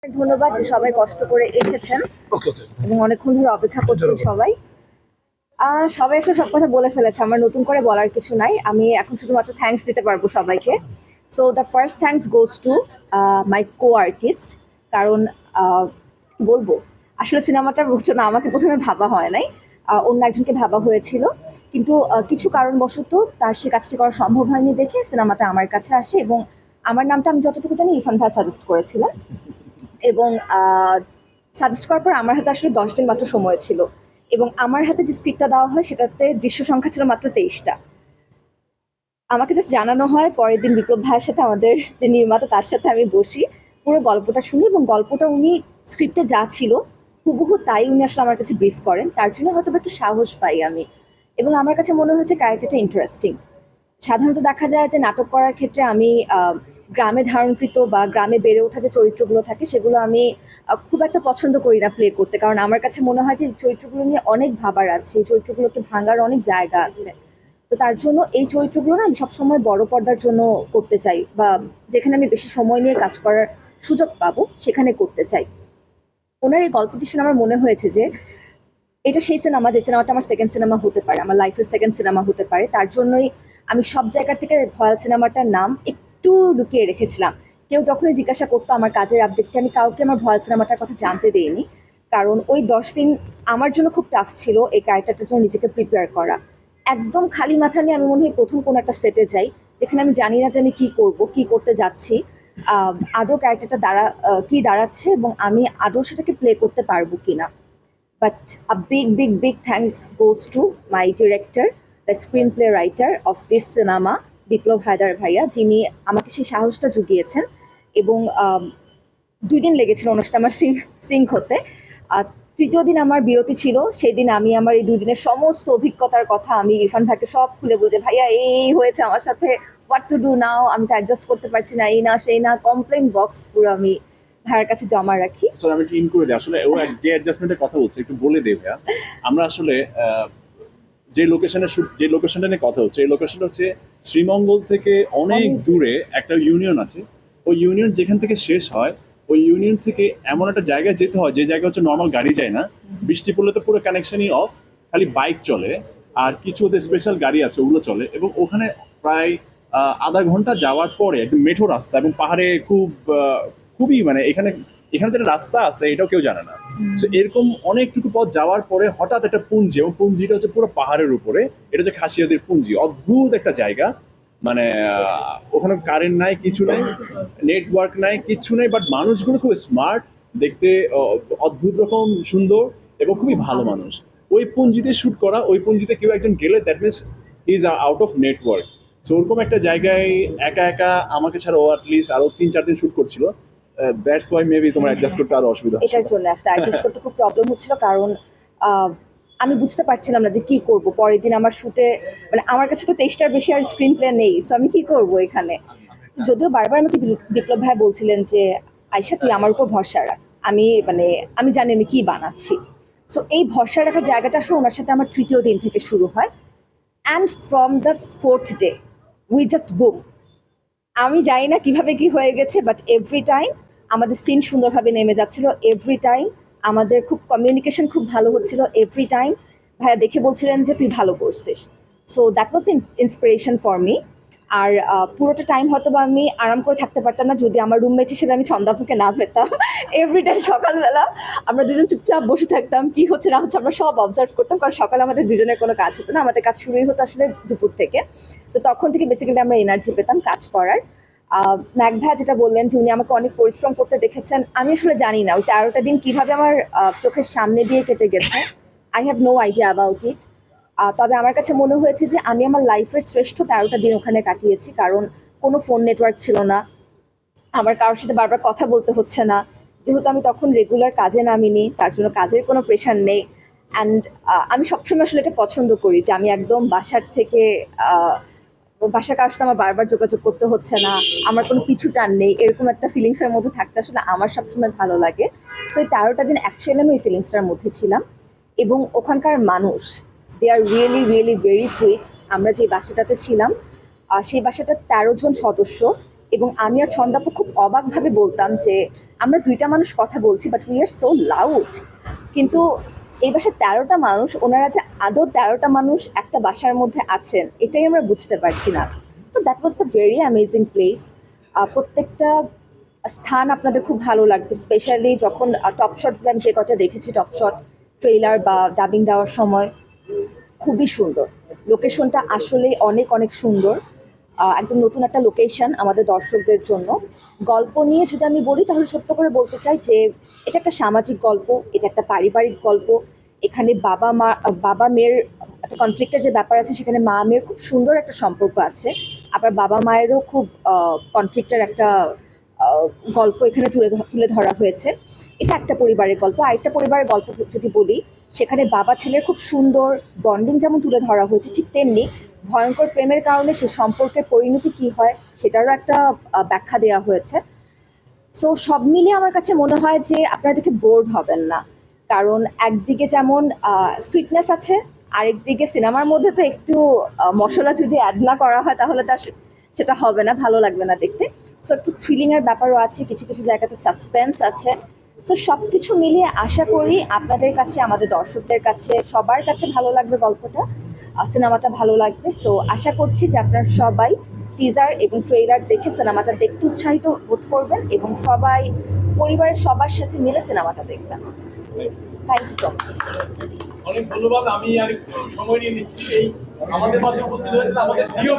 ধন্যবাদ যে সবাই কষ্ট করে এসেছেন এবং অনেকক্ষণ ধরে অপেক্ষা করছি সবাই। সবাই এসে সব কথা বলে ফেলেছে, আমার নতুন করে বলার কিছু নাই। আমি এখন শুধুমাত্র থ্যাঙ্কস দিতে পারবো সবাইকে। So the first thanks goes to my co artist. কারণ বলবো আসলে সিনেমাটার জন্য আমাকে প্রথমে ভাবা হয় নাই, অন্য একজনকে ভাবা হয়েছিল, কিন্তু কিছু কারণবশত তার সে কাজটি করা সম্ভব হয়নি দেখে সিনেমাটা আমার কাছে আসে এবং আমার নামটা আমি যতটুকু জানি ইরফান ভাই সাজেস্ট করেছিলেন। এবং সাজেস্ট করার পর আমার হাতে আসলে 10 দিন মাত্র সময় ছিল এবং আমার হাতে যে স্ক্রিপ্টটা দেওয়া হয় সেটাতে দৃশ্য সংখ্যা ছিল মাত্র 23টা। আমাকে জাস্ট জানানো হয়, পরের দিন বিপ্লব ভাইয়ের সাথে আমাদের যে নির্মাতা তার সাথে আমি বসি, পুরো গল্পটা শুনি এবং গল্পটা উনি স্ক্রিপ্টে যা ছিল হুবহু তাই উনি আসলে আমার কাছে ব্রিফ করেন। তার জন্য হয়তো একটু সাহস পাই আমি এবং আমার কাছে মনে হয়েছে ক্যারেক্টারটা ইন্টারেস্টিং। সাধারণত দেখা যায় যে নাটক করার ক্ষেত্রে আমি গ্রামে ধারণকৃত বা গ্রামে বেড়ে ওঠা যে চরিত্রগুলো থাকে সেগুলো আমি খুব একটা পছন্দ করি না প্লে করতে, কারণ আমার কাছে মনে হয় যে এই চরিত্রগুলো নিয়ে অনেক ভাবার আছে, এই চরিত্রগুলোকে ভাঙার অনেক জায়গা আছে। তো তার জন্য এই চরিত্রগুলো না আমি সবসময় বড় পর্দার জন্য করতে চাই, বা যেখানে আমি বেশি সময় নিয়ে কাজ করার সুযোগ পাবো সেখানে করতে চাই। ওনার এই গল্পটি শুনে আমার মনে হয়েছে যে এটা সেই সিনেমা, যে সিনেমাটা আমার সেকেন্ড সিনেমা হতে পারে, আমার লাইফের সেকেন্ড সিনেমা হতে পারে। তার জন্যই আমি সব জায়গা থেকে ভয়াল সিনেমাটার নাম একটু লুকিয়ে রেখেছিলাম। কেউ যখনই জিজ্ঞাসা করতো আমার কাজের আপডেটকে, আমি কাউকে আমার ভয়াল সিনেমাটার কথা জানতে দেইনি, কারণ ওই 10 দিন আমার জন্য খুব টাফ ছিল এই ক্যারেক্টারটার জন্য নিজেকে প্রিপেয়ার করা। একদম খালি মাথা নিয়ে আমি মনে হয় প্রথম কোনো একটা সেটে যাই যেখানে আমি জানি না যে আমি কি করব, কি করতে যাচ্ছি, আদৌ ক্যারেক্টারটা কি দাঁড়াচ্ছে এবং আমি আদৌ সেটাকে প্লে করতে পারবো কিনা। But a big thanks goes to my director, the screenplay writer of this cinema, বিপ্লব হায়দার ভাইয়া, যিনি আমাকে সেই সাহসটা জুগিয়েছেন এবং 2 দিন লেগেছিল ওনার সাথে আমার সিঙ্ক হতে। আর তৃতীয় দিন আমার বিরতি ছিল, সেই দিন আমি আমার এই 2 দিনের সমস্ত অভিজ্ঞতার কথা আমি ইরফান ভাইকে সব খুলে বলতে, ভাইয়া এই হয়েছে আমার সাথে, হোয়াট টু ডু নাও, আমি তো অ্যাডজাস্ট করতে পারছি না, এই না সেই না, কমপ্লেন বক্স পুরো আমি ভাইয়ার কাছে জমা রাখি। স্যার আমি ইন করে দিই, আসলে ও যে অ্যাডজাস্টমেন্টের কথা বলছে একটু বলে দেই ভাইয়া। আমরা আসলে যে লোকেশনটা নিয়ে কথা হচ্ছে, এই লোকেশনটা হচ্ছে শ্রীমঙ্গল থেকে অনেক দূরে একটা ইউনিয়ন আছে। ওই ইউনিয়ন যেখান থেকে শেষ হয়, ওই ইউনিয়ন থেকে এমন একটা জায়গায় যেতে হয় যে জায়গা হচ্ছে নর্মাল গাড়ি যায় না। বৃষ্টি পড়লে তো পুরো কানেকশনই অফ, খালি বাইক চলে আর কিছু ওদের স্পেশাল গাড়ি আছে ওগুলো চলে। এবং ওখানে প্রায় আধা ঘন্টা যাওয়ার পরে একদম মেঠো রাস্তা এবং পাহাড়ে খুবই মানে এখানে এখানে যেটা রাস্তা আছে এটাও কেউ জানে না। তো এরকম অনেকটুকু পথ যাওয়ার পরে হঠাৎ একটা পুঞ্জি, এবং পুঞ্জিটা হচ্ছে পুরো পাহাড়ের উপরে, এটা হচ্ছে খাসিয়াদের পুঞ্জি। অদ্ভুত একটা জায়গা, মানে ওখানে কারেন্ট নাই, কিছু নাই, নেটওয়ার্ক নাই, কিছু নাই, বাট মানুষগুলো খুব স্মার্ট, দেখতে অদ্ভুত রকম সুন্দর এবং খুবই ভালো মানুষ। ওই পুঞ্জিতে শুট করা, ওই পুঞ্জিতে কেউ একজন গেলে that means is out of network. So ওরকম একটা জায়গায় একা একা আমাকে ছাড়া ও অ্যাটলিস্ট আরো 3-4 দিন শুট করছিল। দ্যাটস ওয়াই মেবি তোমার অ্যাডজাস্ট করতে আরো অসুবিধা হচ্ছে। এটার জন্য একটা অ্যাডজাস্ট করতে খুব প্রবলেম হচ্ছিল, কারণ আমি বুঝতে পারছিলাম না যে কি করব পরের দিন আমার শুটে। মানে আমার কাছে তো 23টার বেশি আর স্ক্রিন প্লে নেই, সো আমি কি করব এখানে। যদিও বারবার আমাকে বিপ্লব ভাই বলছিলেন যে আয়শা তুই আমার উপর ভরসা রাখ, আমি জানি আমি কি বানাচ্ছি। সো এই ভরসা রাখার জায়গাটা আসলে ওনার সাথে আমার তৃতীয় দিন থেকে শুরু হয়, and from the 4th day we just broom. আমি জানি না কিভাবে কি হয়ে গেছে, বাট এভরি টাইম আমাদের সিন সুন্দরভাবে নেমে যাচ্ছিল, এভরি টাইম আমাদের খুব কমিউনিকেশন খুব ভালো হচ্ছিল, এভরি টাইম ভাইয়া দেখে বলছিলেন যে তুই ভালো করছিস। So that was inspiration for me. আর পুরোটা টাইম হয়তো বা আমি আরাম করে থাকতে পারতাম না যদি আমার রুমমেট হিসেবে আমি ছন্দাপুকে না পেতাম। এভরি টাইম সকালবেলা আমরা দুজন চুপচাপ বসে থাকতাম, কি হচ্ছে না হচ্ছে আমরা সব অবজার্ভ করতাম, কারণ সকালে আমাদের দুজনের কোনো কাজ হতো না, আমাদের কাজ শুরুই হতো আসলে দুপুর থেকে। তো তখন থেকে বেসিক্যালি আমরা এনার্জি পেতাম কাজ করার। ম্যাক ভাই যেটা বললেন যে উনি আমাকে অনেক পরিশ্রম করতে দেখেছেন, আমি আসলে জানি না ওই 13টা দিন কিভাবে আমার চোখের সামনে দিয়ে কেটে গেছে। I have no idea about it. তবে আমার কাছে মনে হয়েছে যে আমি আমার লাইফের শ্রেষ্ঠ 13টা দিন ওখানে কাটিয়েছি, কারণ কোনো ফোন নেটওয়ার্ক ছিল না, আমার কারোর সাথে বারবার কথা বলতে হচ্ছে না, যেহেতু আমি তখন রেগুলার কাজে নামিনি, তার জন্য কাজের কোনো প্রেশার নেই। অ্যান্ড আমি সবসময় আসলে এটা পছন্দ করি যে আমি একদম বাসার থেকে বাসার কারোর সাথে আমার বারবার যোগাযোগ করতে হচ্ছে না, আমার কোনো পিছু টান নেই, এরকম একটা ফিলিংসের মধ্যে থাকতে আসলে আমার সবসময় ভালো লাগে। সো এই 13টা দিন অ্যাকচুয়ালি আমি ওই ফিলিংসটার মধ্যে ছিলাম। এবং ওখানকার মানুষ, they are really really very sweet. আমরা যে বাসাটাতে ছিলাম সেই বাসাটার 13 জন সদস্য, এবং আমি আর ছন্দাপু খুব অবাকভাবে বলতাম যে আমরা দুইটা মানুষ কথা বলছি but we are so loud, কিন্তু এই বাসায় 13টা মানুষ, ওনারা যে আদৌ 13টা মানুষ একটা বাসার মধ্যে আছেন এটাই আমরা বুঝতে পারছি না। So that was the very amazing place. প্রত্যেকটা স্থান আপনাদের খুব ভালো লাগবে, স্পেশালি যখন টপ শটগুলো আমি যে কটা দেখেছি, টপ শট ট্রেলার বা ডাবিং দেওয়ার সময় খুবই সুন্দর। লোকেশনটা আসলেই অনেক অনেক সুন্দর, একদম নতুন একটা লোকেশন আমাদের দর্শকদের জন্য। গল্প নিয়ে যদি আমি বলি তাহলে ছোট্ট করে বলতে চাই যে এটা একটা সামাজিক গল্প, এটা একটা পারিবারিক গল্প। এখানে বাবা মেয়ের একটা কনফ্লিক্টের যে ব্যাপার আছে, সেখানে মা মেয়ের খুব সুন্দর একটা সম্পর্ক আছে। আবার বাবা মায়েরও খুব কনফ্লিক্টের একটা গল্প এখানে তুলে ধরা হয়েছে। এটা একটা পরিবারের গল্প। আরেকটা পরিবারের গল্প যদি বলি, সেখানে বাবা ছেলের খুব সুন্দর বন্ডিং যেমন তুলে ধরা হয়েছে, ঠিক তেমনি ভয়ঙ্কর প্রেমের কারণে সে সম্পর্কের পরিণতি কী হয় সেটারও একটা ব্যাখ্যা দেওয়া হয়েছে। সো সব মিলিয়ে আমার কাছে মনে হয় যে আপনারা দেখে বোর্ড হবেন না, কারণ একদিকে যেমন সুইটনেস আছে, আরেকদিকে সিনেমার মধ্যে তো একটু মশলা যদি অ্যাড না করা হয় তাহলে তার সেটা হবে না, ভালো লাগবে না দেখতে। সো একটু থ্রিলিংয়ের ব্যাপারও আছে, কিছু কিছু জায়গাতে সাসপেন্স আছে। সো সব কিছু মিলিয়ে আশা করি আপনাদের কাছে, আমাদের দর্শকদের কাছে, সবার কাছে ভালো লাগবে গল্পটা, সিনেমাটা ভালো লাগবে। সো আশা করছি যে আপনারা সবাই টিজার এবং ট্রেলার দেখে সিনেমাটা দেখতে উৎসাহিত বোধ করবেন এবং সবাই পরিবারের সবার সাথে মিলে সিনেমাটা দেখবেন। Thank you so much. অনেক ধন্যবাদ। আমি আর একটু সময় নিয়ে নিচ্ছি। এই আমাদের মাঝে উপস্থিত হয়েছেন আমাদের প্রিয়